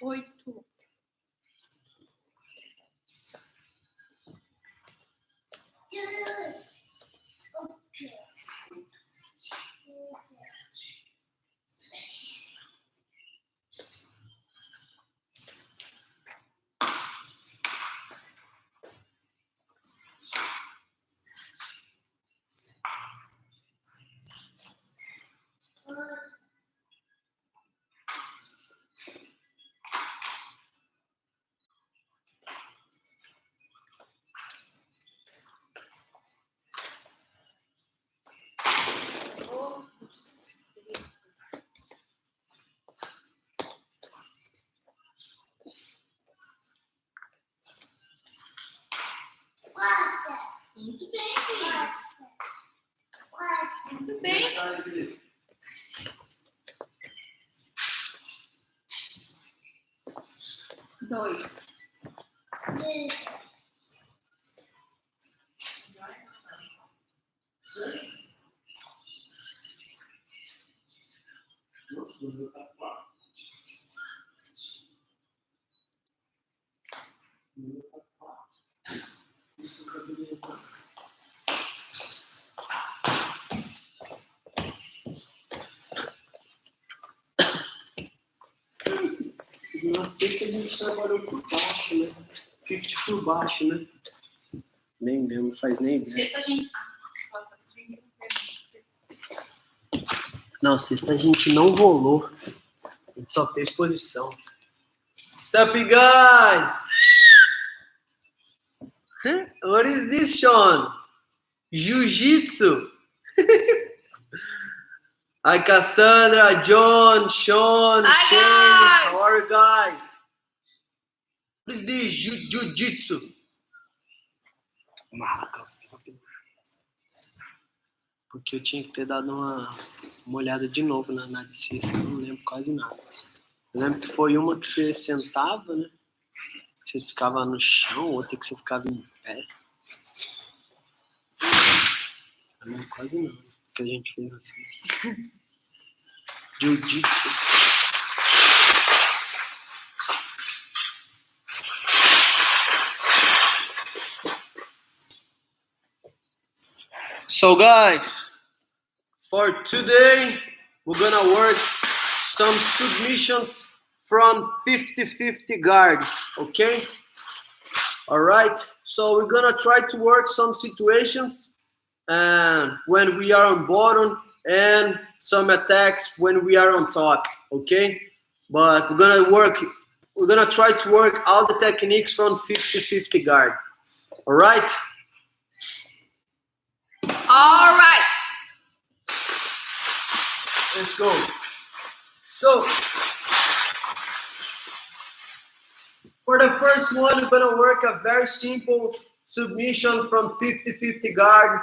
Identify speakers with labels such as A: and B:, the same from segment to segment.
A: 8. Muito bem, filho. Muito bem. 2.
B: Na sexta a gente trabalhou por baixo, né? 50 por baixo, né? Nem mesmo, faz nem ideia.
A: Sexta a gente...
B: Não, sexta a gente não rolou. A gente só fez posição. Sup, guys? What is this, Sean? Jiu-Jitsu? Hi, Cassandra, John, Sean,
A: Hi,
B: Shane.
A: guys.
B: How are you guys? What is this? Jiu-Jitsu? Porque eu tinha que ter dado uma olhada de novo na de sexta, eu não lembro quase nada. Eu lembro que foi uma que você sentava, né? Você ficava no chão, outra que você ficava em pé. Eu não lembro quase nada que a gente fez na sexta. Jiu-Jitsu. So guys, for today, we're gonna work some submissions from 50-50 guard, okay? All right, so we're gonna try to work some situations when we are on bottom and some attacks when we are on top, okay? But we're gonna try to work all the techniques from 50-50 guard, all right?
A: All right.
B: Let's go. So, for the first one, we're gonna work a very simple submission from 50-50 guard,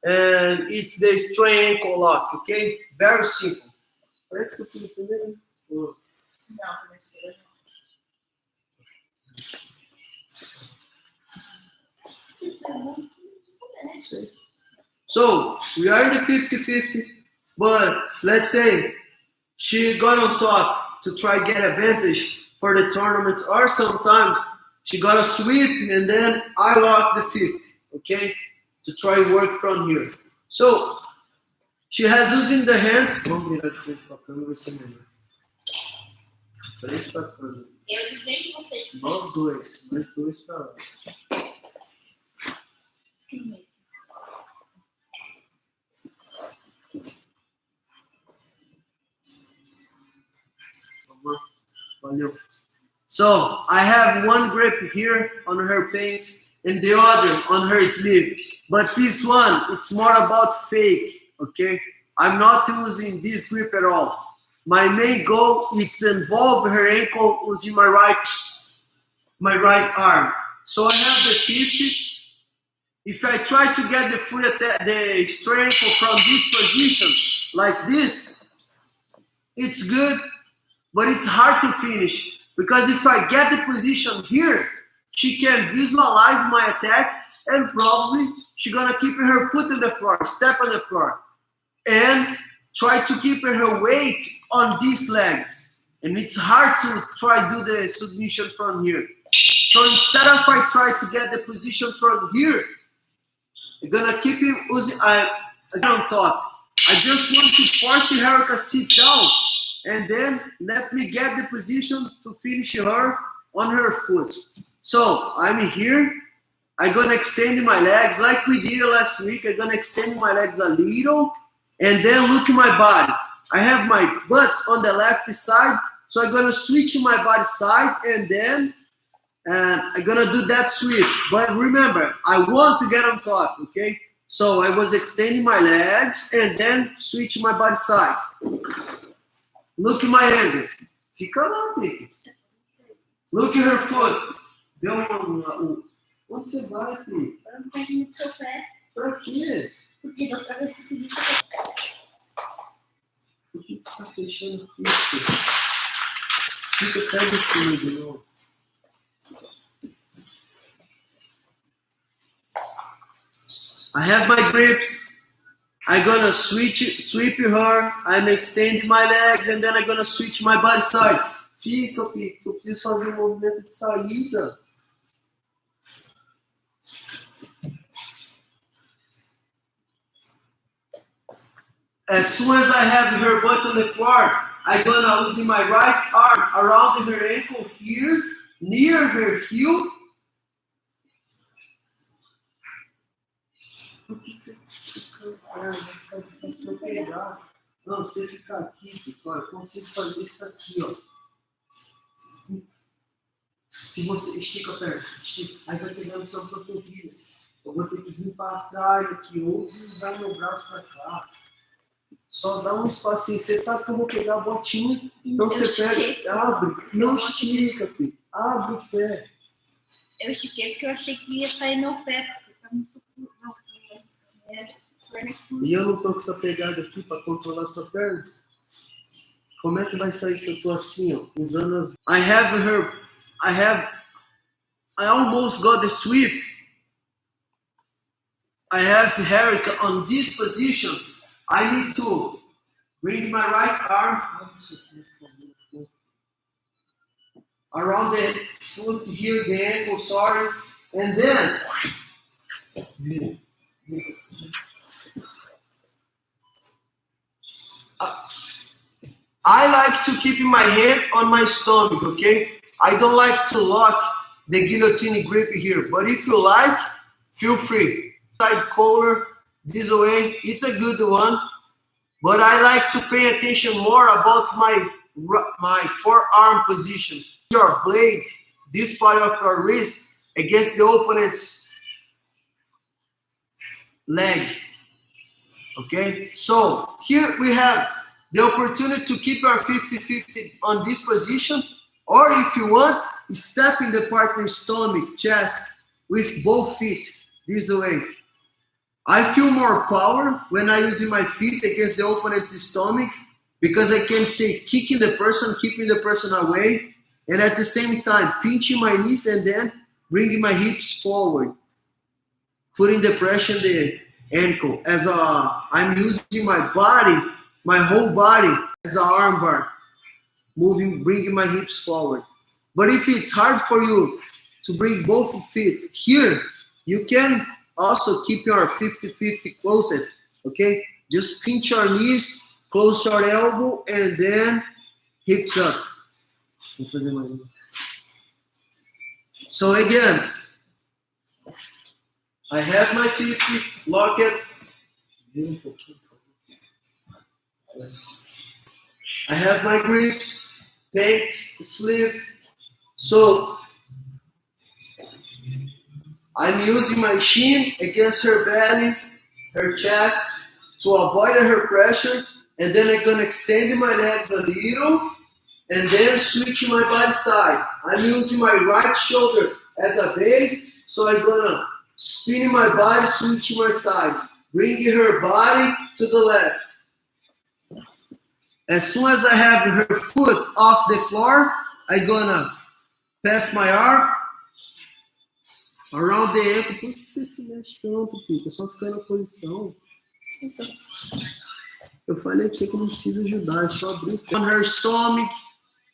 B: and it's the straight ankle lock, okay? Very simple. Parece que eu fiz primeiro.
A: Não, professora.
B: So, we are in the 50-50, but let's say she got on top to try get advantage for the tournament, or sometimes she got a sweep and then I lock the 50, okay? To try work from here. So, she has using the hands. Vamos virar de frente para a câmera, vai ser melhor. Frente para a câmera.
A: Eu de frente e você de frente.
B: Nós dois para lá. Valeu. So, I have one grip here on her pants and the other on her sleeve. But this one, it's more about fake, okay? I'm not using this grip at all. My main goal is to involve her ankle using my right arm. So I have the 50. If I try to get the free attack, the straight ankle from this position, like this, it's good, but it's hard to finish. Because if I get the position here, she can visualize my attack and probably she's gonna keep her foot on the floor, step on the floor, and try to keep her weight on this leg. And it's hard to try to do the submission from here. So instead of I try to get the position from here, I'm gonna keep him on top. I just want to force her to sit down and then let me get the position to finish her on her foot. So I'm here. I'm gonna extend my legs like we did last week. I'm gonna extend my legs a little and then look at my body. I have my butt on the left side, so I'm gonna switch my body side and then I'm gonna do that sweep. But remember, I want to get on top, okay? So I was extending my legs and then switch my body side. Look at my angle. Fica lá, Pico. Look at her foot. Deu onde você vai, Pico?
A: Eu não pego muito seu pé.
B: Pra quê?
A: Porque da outra vez que eu pedi
B: Por que você tá fechando aqui, Pico? Fica pega em cima de novo. I have my grips. I'm gonna sweep her. I'm extending my legs and then I'm gonna switch my body side. Fica, Pico. Eu preciso fazer um movimento de saída. As soon as I have her butt on the floor, I'm gonna use my right arm around her ankle here, near her heel. Por que você fica vai pegar? Não, você fica aqui, Pico. Eu consigo fazer isso aqui, ó. Se você estica a perna, estica, aí vai pegando sua panturrilha. Eu vou ter que vir para trás aqui, ou deslizar meu braço para cá. Só dá um espacinho. Você sabe que eu vou pegar a botinha, então você pega, abre, não estica, Pico. Abre o pé.
A: Eu estiquei porque eu achei que ia sair meu pé. Porque tá muito
B: E eu não tô com essa pegada aqui para controlar sua perna. Como é que vai sair se eu tô assim, ó, usando as... I almost got the sweep. I have Erica on this position. I need to bring my right arm around the foot here, the ankle, sorry, and then I like to keep my hand on my stomach, okay? I don't like to lock the guillotine grip here, but if you like, feel free. Side collar, this way, it's a good one, but I like to pay attention more about my forearm position. Your blade, this part of your wrist, against the opponent's leg, okay? So here we have the opportunity to keep our 50-50 on this position, or if you want, step in the partner's stomach, chest, with both feet, this way. I feel more power when I use my feet against the opponent's stomach, because I can stay kicking the person, keeping the person away, and at the same time, pinching my knees and then bringing my hips forward, putting the pressure on the ankle. As I'm using my body, my whole body as an arm bar, bringing my hips forward. But if it's hard for you to bring both feet here, you can also keep your 50-50 closer, okay? Just pinch your knees, close your elbow, and then hips up. So again, I have my 50, lock it. I have my grips, pants, sleeve. So I'm using my shin against her belly, her chest, to avoid her pressure. And then I'm gonna extend my legs a little and then switch my body side. I'm using my right shoulder as a base, so I'm gonna spin my body, switch my side, bringing her body to the left. As soon as I have her foot off the floor, I'm gonna pass my arm Around the ankle. Por que você se mexe tanto, Pica? É só ficar na posição. Eu falei pra você que não precisa ajudar, é só abrir. On her stomach.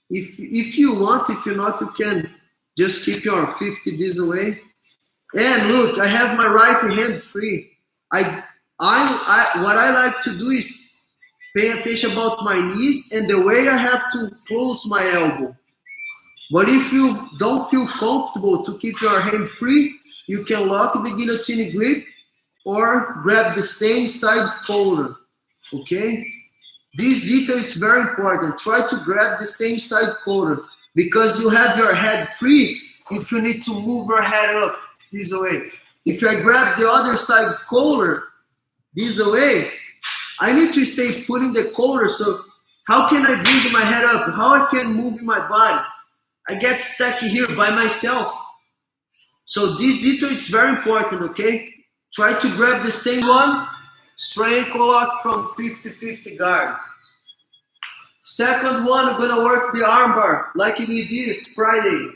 B: If you want, if you not, you can just keep your 50 this away. And look, I have my right hand free. What I like to do is pay attention about my knees and the way I have to close my elbow. But if you don't feel comfortable to keep your hand free, you can lock the guillotine grip or grab the same side collar. Okay? This detail is very important. Try to grab the same side collar because you have your head free if you need to move your head up this way. If I grab the other side collar this way, I need to stay pulling the collar. So how can I bring my head up? How I can move my body? I get stuck here by myself. So this detail is very important, okay? Try to grab the same one. Straight ankle lock from 50-50 guard. Second one, I'm gonna work the arm bar like we did Friday.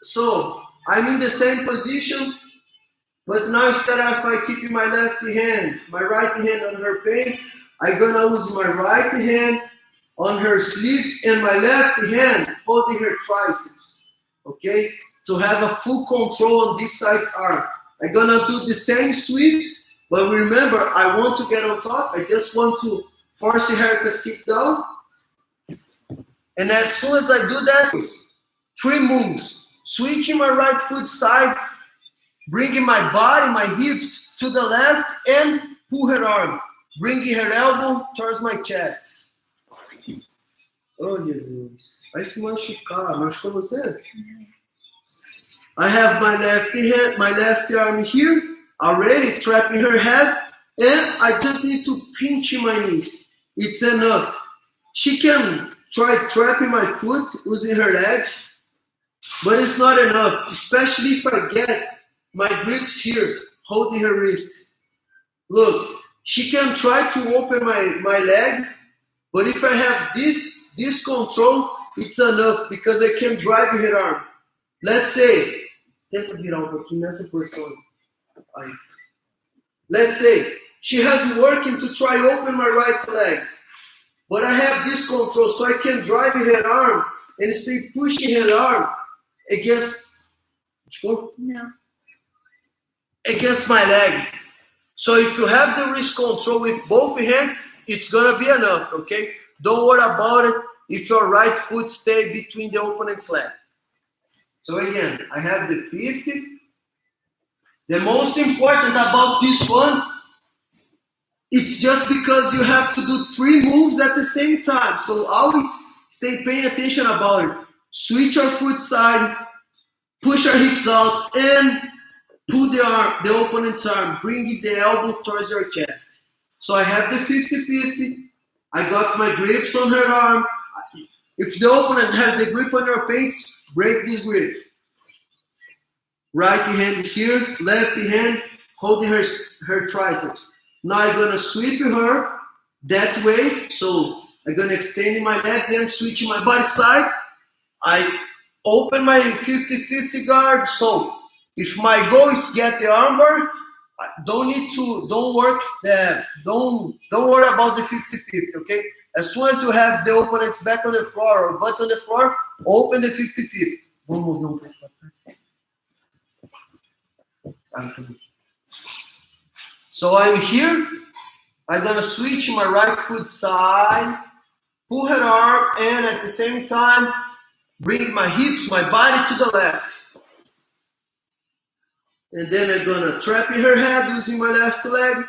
B: So I'm in the same position, but now instead of I keeping my left hand, my right hand on her pants, I'm gonna use my right hand on her sleeve and my left hand holding her triceps, okay? To have a full control on this side arm. I'm gonna do the same sweep, but remember, I want to get on top. I just want to force her to sit down. And as soon as I do that, 3 moves. Switching my right foot side, bringing my body, my hips to the left, and pull her arm. Bringing her elbow towards my chest. Oh, Jesus. Vai se machucar. Machucou você? I have my left hand, my left arm here, already trapping her head, and I just need to pinch my knees. It's enough. She can try trapping my foot using her legs, but it's not enough, especially if I get my grips here, holding her wrist. Look, she can try to open my leg, but if I have this control, it's enough because I can drive her arm. Let's say, tenta virar pouquinho nessa posição. Aí. Let's say she has working to try open my right leg, but I have this control so I can drive her arm and stay pushing her arm against against my leg. So if you have the wrist control with both hands, it's gonna be enough, okay? Don't worry about it if your right foot stays between the opponent's leg. So again, I have the 50. The most important about this one, it's just because you have to do 3 moves at the same time. So always stay paying attention about it. Switch your foot side, push your hips out, and pull the opponent's arm, bring the elbow towards your chest. So I have the 50-50. I got my grips on her arm. If the opponent has the grip on your pants, break this grip. Right hand here, left hand holding her triceps. Now I'm gonna sweep her that way. So I'm gonna extend my legs and switch my body side. I open my 50-50 guard. So if my goal is get the armbar, don't worry about the 50-50, okay? As soon as you have the opponent's back on the floor or butt on the floor, open the 50-50. Vamos mover um pouco para trás. So I'm here. I'm gonna switch my right foot side, pull her arm, and at the same time, bring my hips, my body to the left. And then I'm gonna trap in her head using my left leg.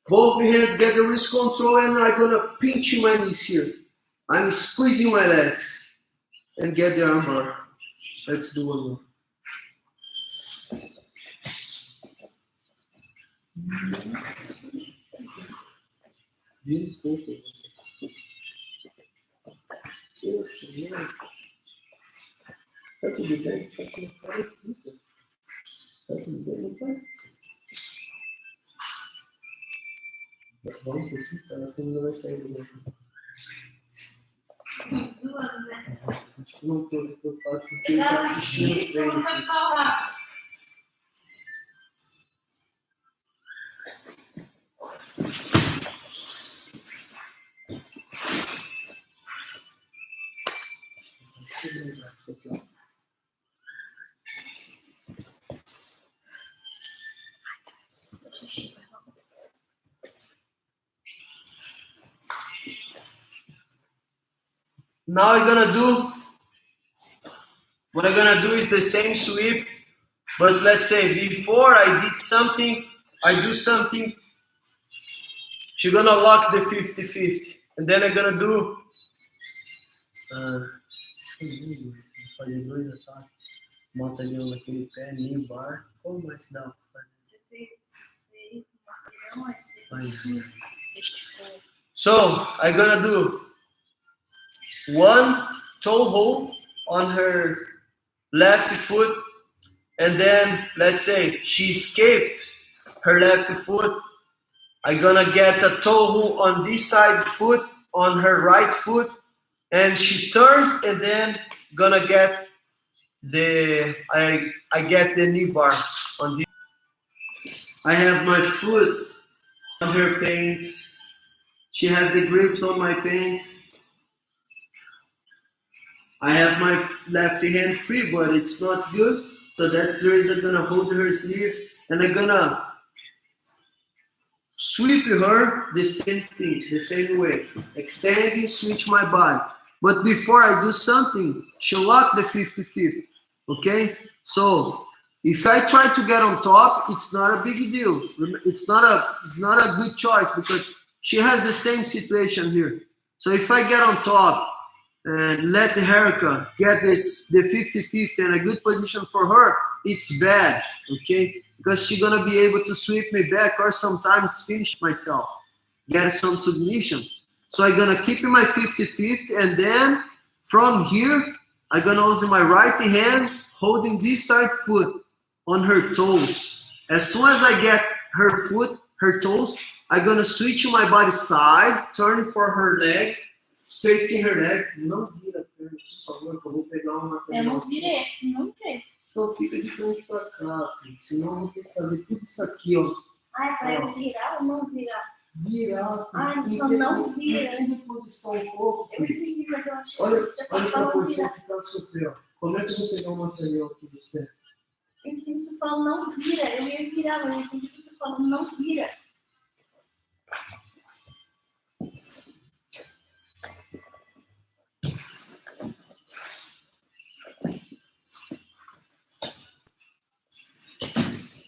B: Both hands get the wrist control, and I'm gonna pinch my knees here. I'm squeezing my legs and get the arm bar. Let's do one more. Desculpa. Isso, né? Tá tudo bem? Você tá com fora aqui? Tá tudo bem, não tá? Vamos um pouquinho, tá? A segunda vai sair do meu.
A: Zoando, né?
B: Não tô preocupado porque ele tá assistindo o treino. Now what I'm gonna do is the same sweep, but let's say before I did something, I do something, she's gonna lock the 50-50. And then I'm gonna do fazer dois ataques, monta ali naquele pé, meio bar, como mais dá pra fazer? So I'm gonna do one toe hold on her left foot, and then let's say she escaped her left foot. I'm gonna get a toe hold on this side foot on her right foot, and she turns, and then gonna get I get the knee bar on this. I have my foot on her pants. She has the grips on my pants. I have my left hand free, but it's not good. So that's the reason I'm gonna hold her sleeve, and I'm gonna sweep her the same thing, the same way. Extending, switch my body. But before I do something, she'll lock the 50-50. Okay? So if I try to get on top, it's not a big deal. It's not a good choice because she has the same situation here. So if I get on top and let Erica get the 50-50 and a good position for her, it's bad, okay? Because she's gonna be able to sweep me back or sometimes finish myself, get some submission. So I'm gonna keep my 50-50, and then from here, I'm gonna use my right hand holding this side foot on her toes. As soon as I get her foot, her toes, I'm gonna switch my body side, turn for her leg, facing her leg. Não vira a perna, por favor, que eu vou pegar uma
A: material. Eu não virei, não virei.
B: Então fica de frente pra cá, senão eu vou ter que fazer tudo isso aqui, ó.
A: Ai, pra eu virar ou não virar?
B: Virar.
A: Ai, só não vira.
B: Entende a posição um pouco.
A: Eu entendi, mas eu acho que
B: olha pra posição que tá no seu pé, ó. Como é que eu vou pegar o material aqui desse pé?
A: Eu entendi que você falou não vira. Eu ia virar, mas eu entendi que você falou não vira.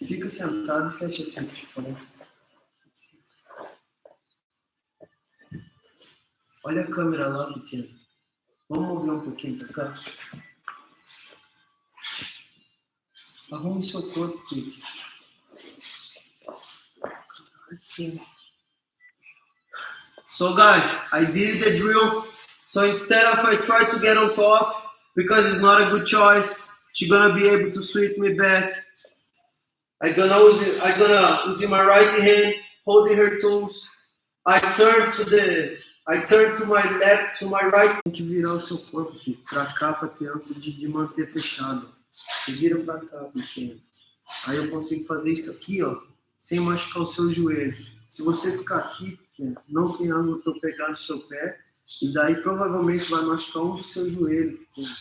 B: Fica sentado e fecha aqui, parece. Olha a câmera lá, pequeno. Vamos mover um pouquinho pra cá. Arrume seu corpo, Kiki. So guys, I did the drill. So instead of I try to get on top, because it's not a good choice, she's gonna be able to sweep me back. I'm gonna use my right hand, holding her toes. I turn to my left, to my right. Tem que virar o seu corpo aqui, pra cá, pra ter ângulo de manter fechado. Você vira pra cá, pequeno. Aí eu consigo fazer isso aqui, ó, sem machucar o seu joelho. Se você ficar aqui, pequeno, não tem ângulo pra eu pegar no seu pé, e daí provavelmente vai machucar um do seu joelho, pequeno.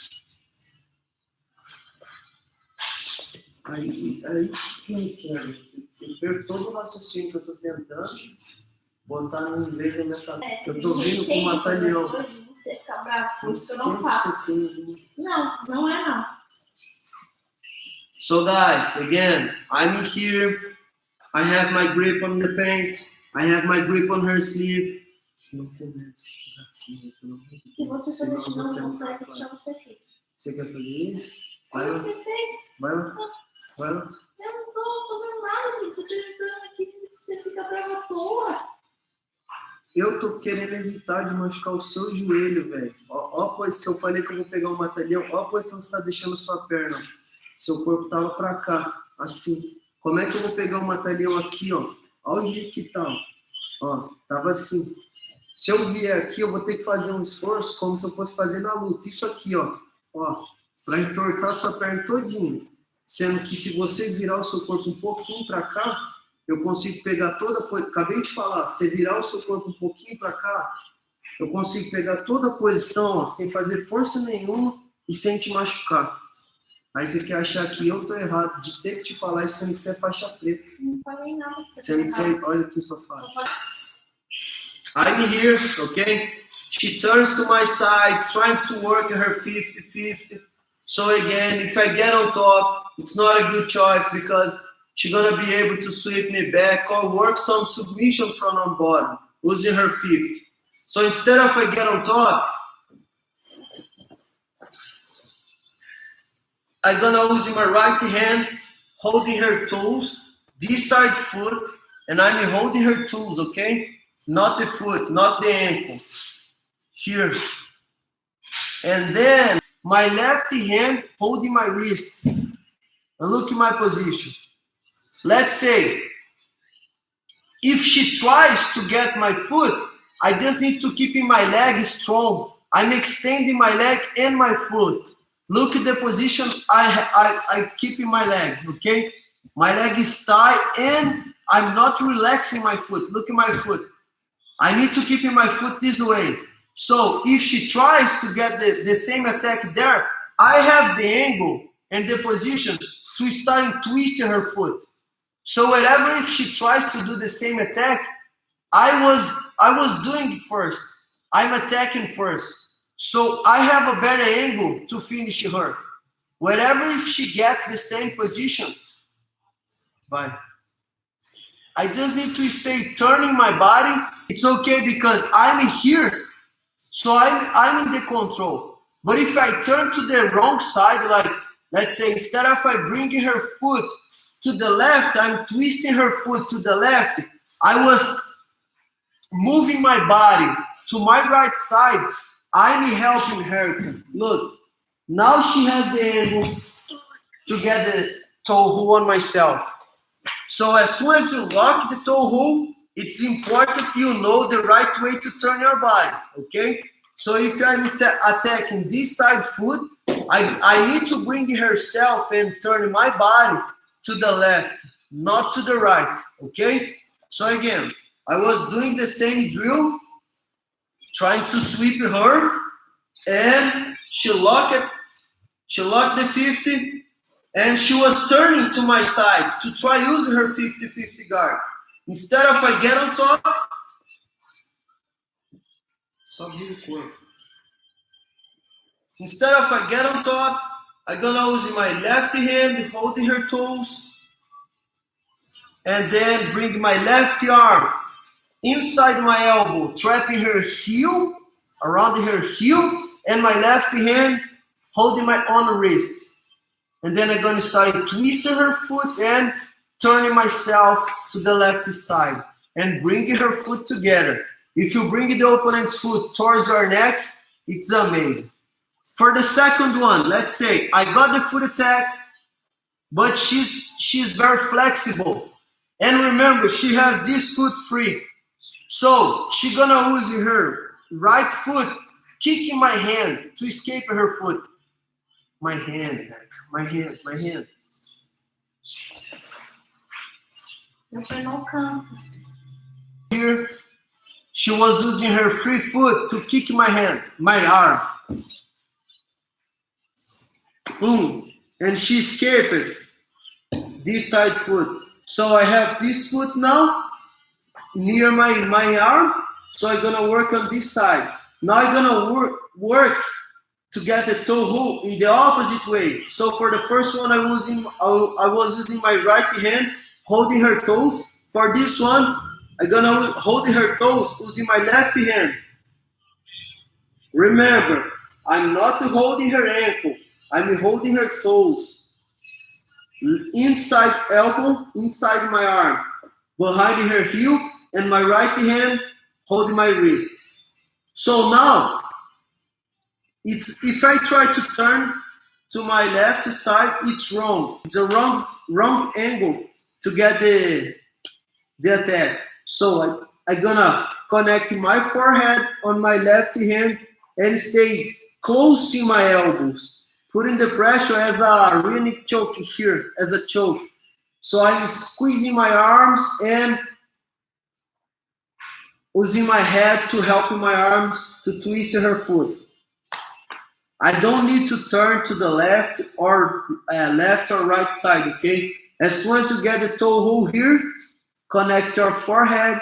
B: Aí, eu perco todo o raciocínio que eu tô tentando botar no inglês na minha cabeça. Eu tô vindo com um batalhão.
A: Você fica bravo com isso que eu não faço. Não, não é não.
B: So guys, again, I'm here. I have my grip on the pants. I have my grip on her sleeve.
A: Se você for deixar, não consegue deixar você aqui.
B: Você quer fazer isso?
A: Como você fez?
B: Vai lá. Vai lá.
A: Eu não tô fazendo nada, eu tô te ajudando aqui, você fica bravo à toa.
B: Eu tô querendo evitar de machucar o seu joelho, velho. Ó, pois se eu falei que eu vou pegar um batalhão, ó, pois você tá deixando sua perna. Seu corpo tava pra cá, assim. Como é que eu vou pegar um batalhão aqui, ó? Olha o jeito que tá, ó. Ó, tava assim. Se eu vier aqui, eu vou ter que fazer um esforço como se eu fosse fazer na luta. Isso aqui, ó, para entortar sua perna todinha. Sendo que se você virar o seu corpo um pouquinho para cá, eu consigo pegar toda a posição. Acabei de falar, se virar o seu corpo um pouquinho para cá, eu consigo pegar toda a posição, ó, sem fazer força nenhuma e sem te machucar. Aí você quer achar que eu tô errado de ter que te falar isso sendo que você é faixa preta.
A: Não falei nada que você
B: Sendo que
A: falou.
B: você, olha aqui só fala. I'm here, okay? She turns to my side, trying to work her 50-50. So again, if I get on top, it's not a good choice because she's gonna be able to sweep me back or work some submissions from on bottom, using her 50. So instead of I get on top, I'm gonna use my right hand, holding her toes, this side foot, and I'm holding her toes, okay? Not the foot, not the ankle. Here. And then my left hand holding my wrist. And look at my position. Let's say, if she tries to get my foot, I just need to keep in my leg strong. I'm extending my leg and my foot. Look at the position I keep in my leg, okay? My leg is tight and I'm not relaxing my foot. Look at my foot. I need to keep in my foot this way. So if she tries to get the same attack there, I have the angle and the position to start twisting her foot. So whatever if she tries to do the same attack, I was doing it first. I'm attacking first. So I have a better angle to finish her. Whatever if she gets the same position, bye. I just need to stay turning my body. It's okay because I'm here. So I'm in the control. But if I turn to the wrong side, like let's say instead of I bringing her foot to the left, I'm twisting her foot to the left. I was moving my body to my right side. I'm helping her. Look, now she has the angle to get the toe hold on myself. So as soon as you lock the toe hold, it's important you know the right way to turn your body, okay? So if I'm attacking this side foot, I need to bring herself and turn my body to the left, not to the right, okay? So again, I was doing the same drill, trying to sweep her, and she locked the 50, and she was turning to my side to try using her 50-50 guard. Instead of I get on top, instead of I get on top, I'm gonna use my left hand holding her toes, and then bring my left arm inside my elbow, trapping her heel, around her heel, and my left hand holding my own wrist. And then I'm going to start twisting her foot and turning myself to the left side and bringing her foot together. If you bring the opponent's foot towards your neck, it's amazing. For the second one, let's say I got the foot attack, but she's very flexible. And remember, she has this foot free. So she's gonna use her right foot, kicking my hand to escape her foot. My hand.
A: Meu pé não alcança.
B: Here, she was using her free foot to kick my hand, my arm. Boom. And she escaped this side foot. So I have this foot now near my arm. So I'm gonna work on this side. Now I'm gonna work to get the toe hold in the opposite way. So for the first one, I was using my right hand holding her toes. For this one, I'm gonna hold her toes using my left hand. Remember, I'm not holding her ankle. I'm holding her toes. Inside elbow, inside my arm, behind her heel, and my right hand holding my wrist. So now, if I try to turn to my left side, it's wrong. It's a wrong angle to get the attack. So I'm gonna connect my forehead on my left hand and stay close to my elbows, putting the pressure as a really choke here, as a choke. So I'm squeezing my arms and using my head to help my arms to twist her foot. I don't need to turn to the left or right side, okay? As soon as you get the toe hold here, connect your forehead.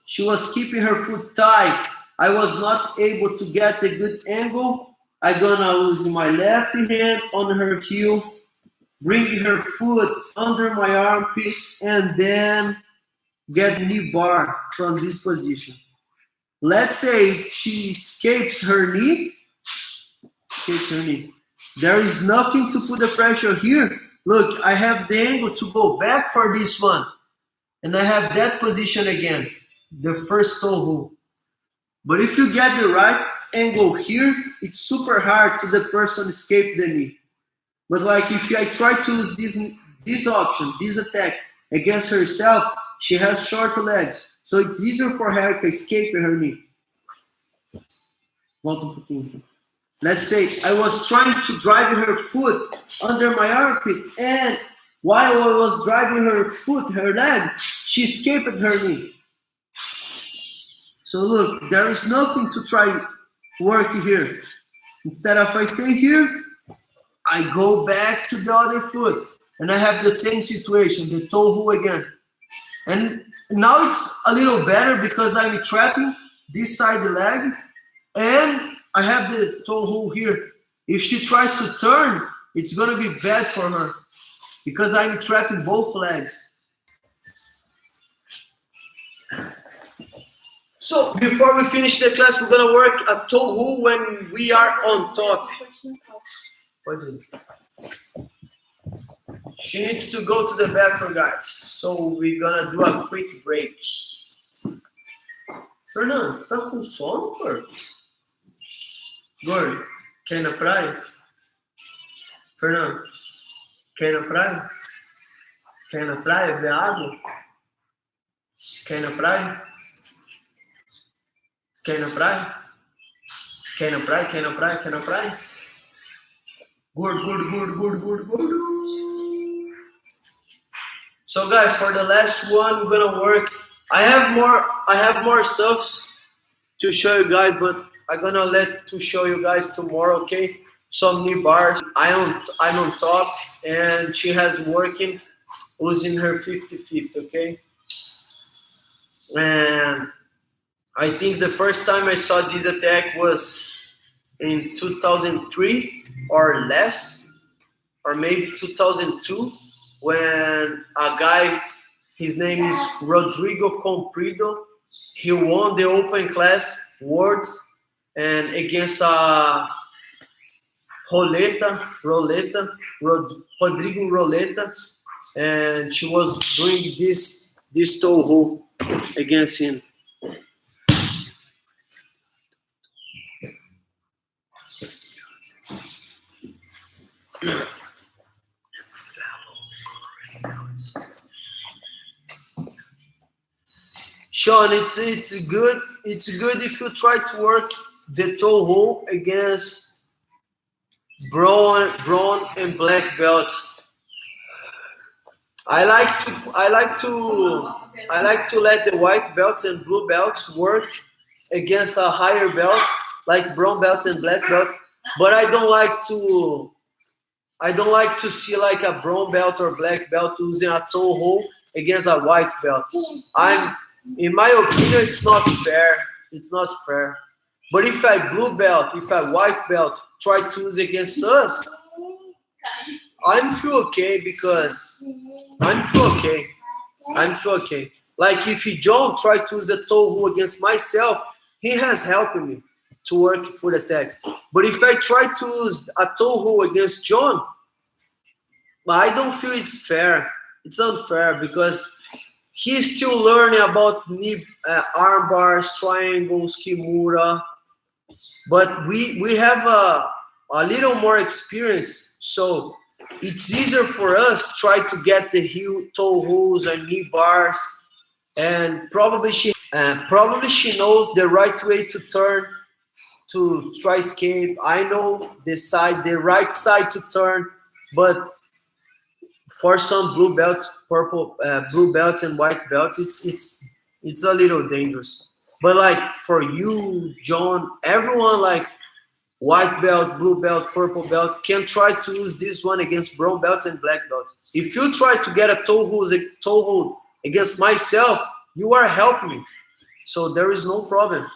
B: She was keeping her foot tight. I was not able to get the good angle. I'm gonna use my left hand on her heel, bring her foot under my armpit, and then get knee bar from this position. Let's say she escapes her knee. There is nothing to put the pressure here. Look, I have the angle to go back for this one. And I have that position again, the first toe hold. But if you get the right angle here, it's super hard to the person escape the knee. But like if I try to use this option, this attack against herself, she has short legs. So it's easier for her to escape her knee. Volta um pouquinho. Let's say I was trying to drive her foot under my armpit, and while I was driving her foot, her leg, she escaped her knee. So look, there is nothing to try work here. Instead of I stay here, I go back to the other foot, and I have the same situation, the toe hold again. And now it's a little better because I'm trapping this side the leg, and I have the toe hold here. If she tries to turn, it's gonna be bad for her because I'm trapping both legs. So before we finish the class, we're gonna work a toe hold when we are on top. She needs to go to the bathroom, guys. So we're gonna do a quick break. Fernando, tá com sono, pô? Gordo, quer ir na praia? Fernando, quer ir na praia? Quer ir na praia ver água? Quer ir na praia? Quer ir na praia? Quer ir na praia? Quer ir na praia? Quer ir na praia? Gordo, gordo, gordo, gordo, gordo, gordo. So guys, for the last one, we're gonna work. I have more stuff to show you guys, but I'm gonna show you guys tomorrow, okay? Some knee bars. I'm on top, and she has working using her 50-50, okay? And I think the first time I saw this attack was in 2003 or less, or maybe 2002, when a guy, his name is Rodrigo Comprido, he won the open class worlds and against Rodrigo Roleta, and she was doing this toe hold against him. Sean, it's good if you try to work the toe hold against brown and black belts. I like to let the white belts and blue belts work against a higher belt, like brown belts and black belts. But I don't like to see like a brown belt or black belt using a toe hold against a white belt. In my opinion, it's not fair. It's not fair. But if a blue belt, if a white belt try to use against us, I'm feel okay because I'm feel okay. Like if John tried to use a toe hold against myself, he has helped me to work foot attacks. But if I try to use a toe hold against John, I don't feel it's fair. It's unfair because he's still learning about knee, arm bars, triangles, kimura. But we have a little more experience, so it's easier for us try to get the heel toe holds and knee bars and probably she knows the right way to turn to try escape. I know the right side to turn, but for some blue belts and white belts, it's a little dangerous. But like for you, John, everyone like white belt, blue belt, purple belt can try to use this one against brown belts and black belts. If you try to get a toe hold against myself, you are helping me. So there is no problem.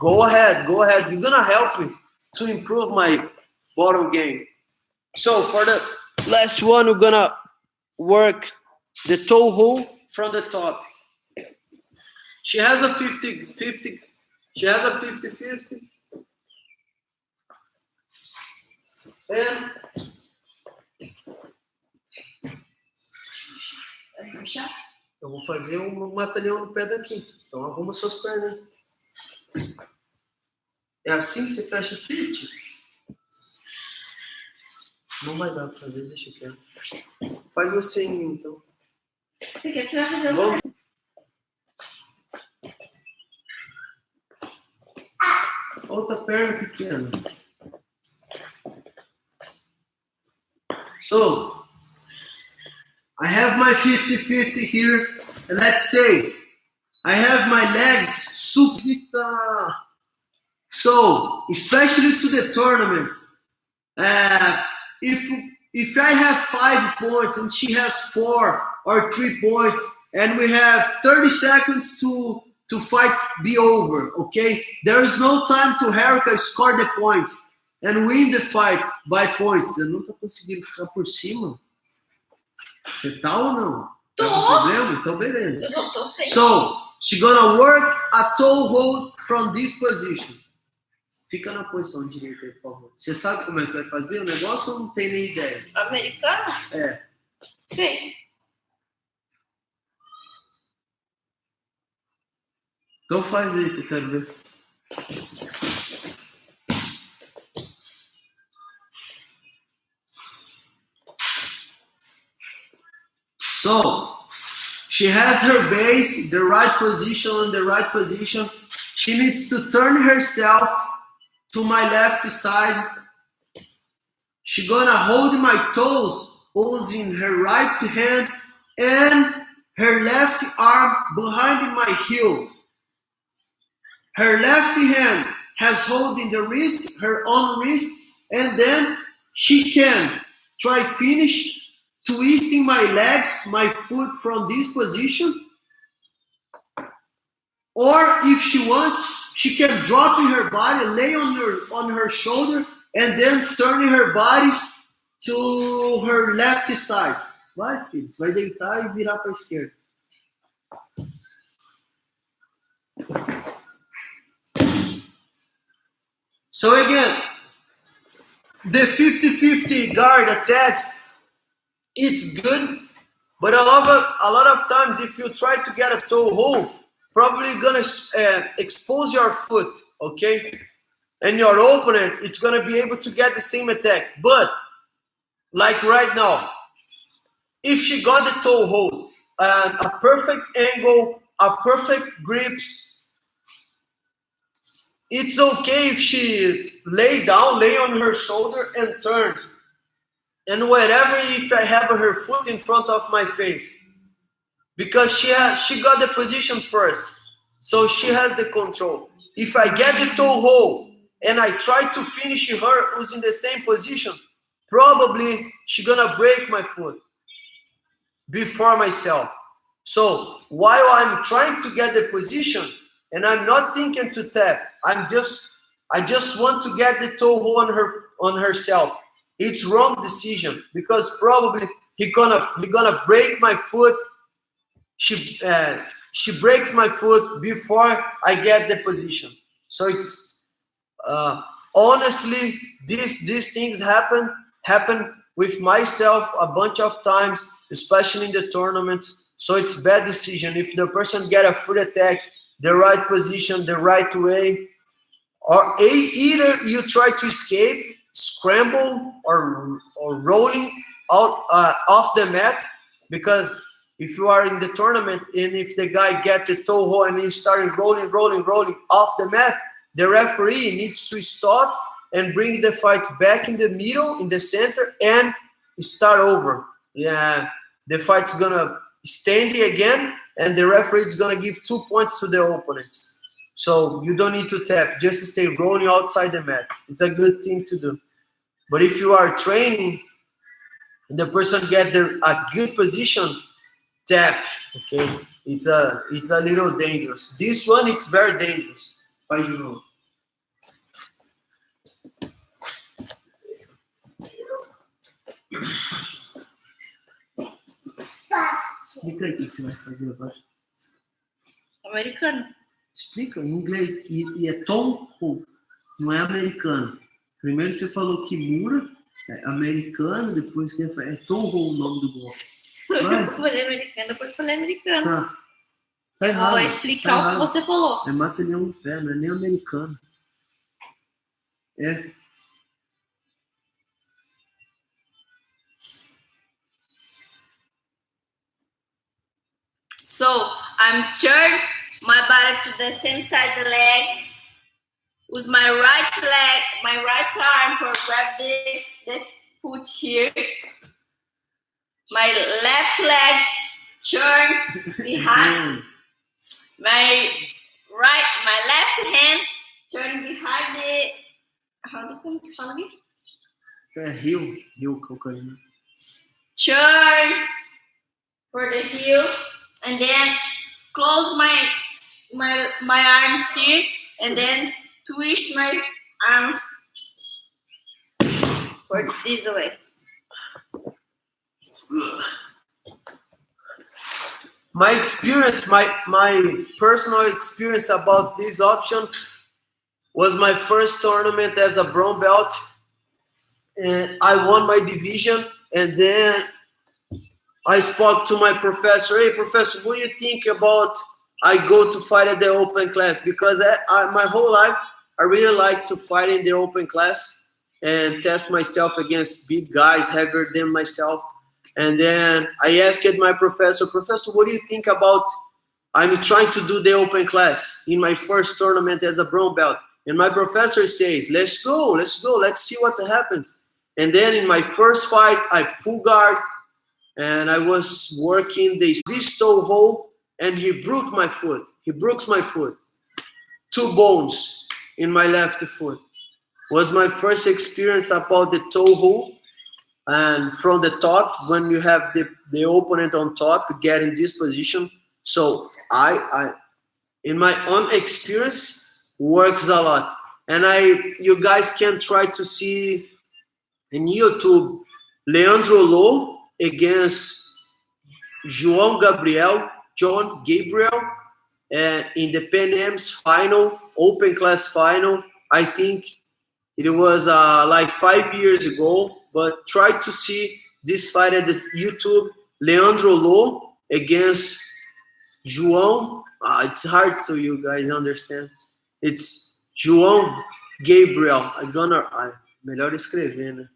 B: Go ahead, go ahead. You're gonna help me to improve my bottom game. So for the last one, we're gonna work the toe hold from the top. She has a 50-50. She has a 50-50. And eu vou fazer um mata-leão no pé daqui. Então arruma suas pernas. É assim que você fecha 50? Não vai dar pra fazer, deixa quieto. Faz você em mim, então.
A: Você quer? Você vai fazer
B: Vamos. Outra perna pequena. So, I have my 50-50 here, and let's say I have my legs super. So, especially to the tournament, if I have 5 points and she has 4 or 3 points, and we have 30 seconds to fight be over, okay? There is no time to Erica score the points and win the fight by points. Você não tá conseguindo ficar por cima? Você tá ou não?
A: Tô.
B: Tá com problema? Então beleza.
A: Eu já tô sem.
B: So, she's gonna work a toe hold from this position. Fica na posição direita aí, por favor. Você sabe como é que você vai fazer o negócio ou não tem nem ideia?
A: Americano?
B: É.
A: Sei.
B: Então faz aí que eu quero ver. So, she has her base, the right position, on the right position. She needs to turn herself to my left side. She's gonna hold my toes, using her right hand and her left arm behind my heel. Her left hand has holding the wrist, her own wrist, and then she can try finish twisting my legs, my foot from this position. Or if she wants, she can drop in her body, lay on her shoulder, and then turn her body to her left side. Vai, filho, você vai deitar e virar para a esquerda. So again, the 50-50 guard attacks, it's good, but a lot of times if you try to get a toe hold, probably gonna expose your foot, okay? And your opponent, it's gonna be able to get the same attack. But like right now, if she got the toe hold, a perfect angle, a perfect grips, it's okay if she lay on her shoulder and turns. And whatever if I have her foot in front of my face. Because she got the position first. So she has the control. If I get the toe hold and I try to finish her who's in the same position, probably she's gonna break my foot before myself. So while I'm trying to get the position and I'm not thinking to tap, I just want to get the toe hold on herself. It's wrong decision because probably he gonna break my foot. She breaks my foot before I get the position. So it's honestly these things happen with myself a bunch of times, especially in the tournaments. So it's bad decision if the person get a foot attack, the right position, the right way, or either you try to escape, scramble, or rolling out off the mat, because if you are in the tournament and if the guy get the toe hold and he's starting rolling off the mat, the referee needs to stop and bring the fight back in the middle, in the center, and start over. Yeah, the fight's gonna stand again, and the referee is gonna give 2 points to the opponents. So you don't need to tap, just stay rolling outside the mat. It's a good thing to do. But if you are training and the person get a good position, tap. Okay, it's a little dangerous. This one, it's very dangerous. Faz de novo. Explica aí o que você vai fazer agora.
A: Americano.
B: Explica em inglês. E é Tom Ho, não é americano. Primeiro você falou que Mura é americano, depois que é Tom Ho o nome do golfe.
A: Eu falei americano, depois eu falei americano.
B: Tá
A: Eu
B: errado.
A: vou explicar o que você falou.
B: É mata-leão no pé, não é nem americano. É.
A: So I'm turn my body to the same side of the legs. With my right leg, my right arm for grab the foot here. My left leg turn behind. My left hand turn behind the. How do you follow me?
B: Heel cocaine.
A: Turn for the heel, and then close my arms here, and then twist my arms for this way.
B: My experience, my personal experience about this option was my first tournament as a brown belt, and I won my division. And then I spoke to my professor. Hey, professor, what do you think about I go to fight at the open class? Because my whole life I really like to fight in the open class and test myself against big guys heavier than myself. And then I asked my professor, what do you think about I'm trying to do the open class in my first tournament as a brown belt? And my professor says, let's go, let's see what happens. And then in my first fight, I pull guard and I was working this toe hold, and he broke my foot. 2 bones in my left foot. Was my first experience about the toe hold. And from the top, when you have the opponent on top, you get in this position. So I in my own experience, works a lot. And you guys can try to see in YouTube Leandro Lô against John Gabriel in the Pan Am's final, open class final. I think it was like 5 years ago. But try to see this fight at the YouTube. Leandro Lô against João. It's hard to you guys understand. It's João Gabriel. Melhor escrever, né?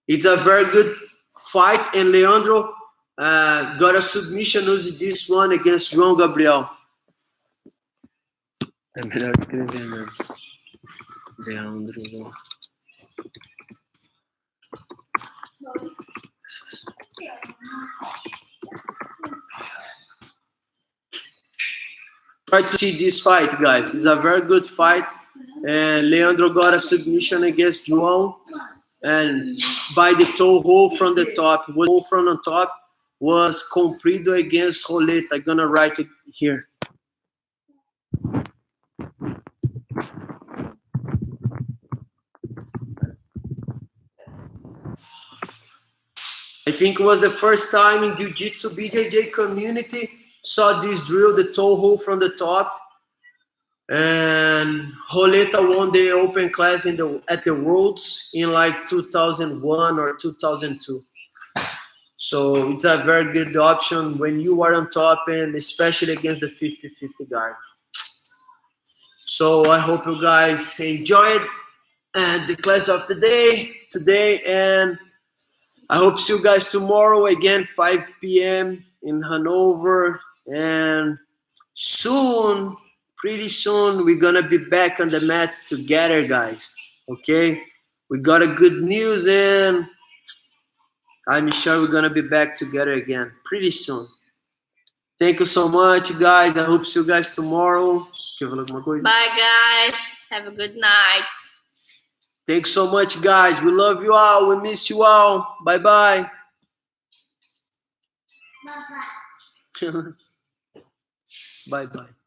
B: It's a very good fight, and Leandro got a submission using this one against João Gabriel. É melhor escrever, né? Leandro Lô. Try to see this fight, guys. It's a very good fight. And Leandro got a submission against João. And by the toe hold from the top. From the top was Comprido against Roleta. I'm gonna write it here. I think it was the first time in Jiu-Jitsu BJJ community saw this drill, the toe hold from the top. And Roleta won the open class at the Worlds in like 2001 or 2002. So it's a very good option when you are on top, and especially against the 50-50 guard. So I hope you guys enjoyed the class of the day today, and I hope to see you guys tomorrow again, 5 p.m. in Hanover, and soon, pretty soon, we're gonna be back on the mats together, guys. Okay, we got a good news, and I'm sure we're gonna be back together again pretty soon. Thank you so much, guys. I hope see you guys tomorrow.
A: Bye, guys. Have a good night.
B: Thanks so much, guys. We love you all. We miss you all. Bye-bye.
C: Bye-bye.
B: Bye-bye.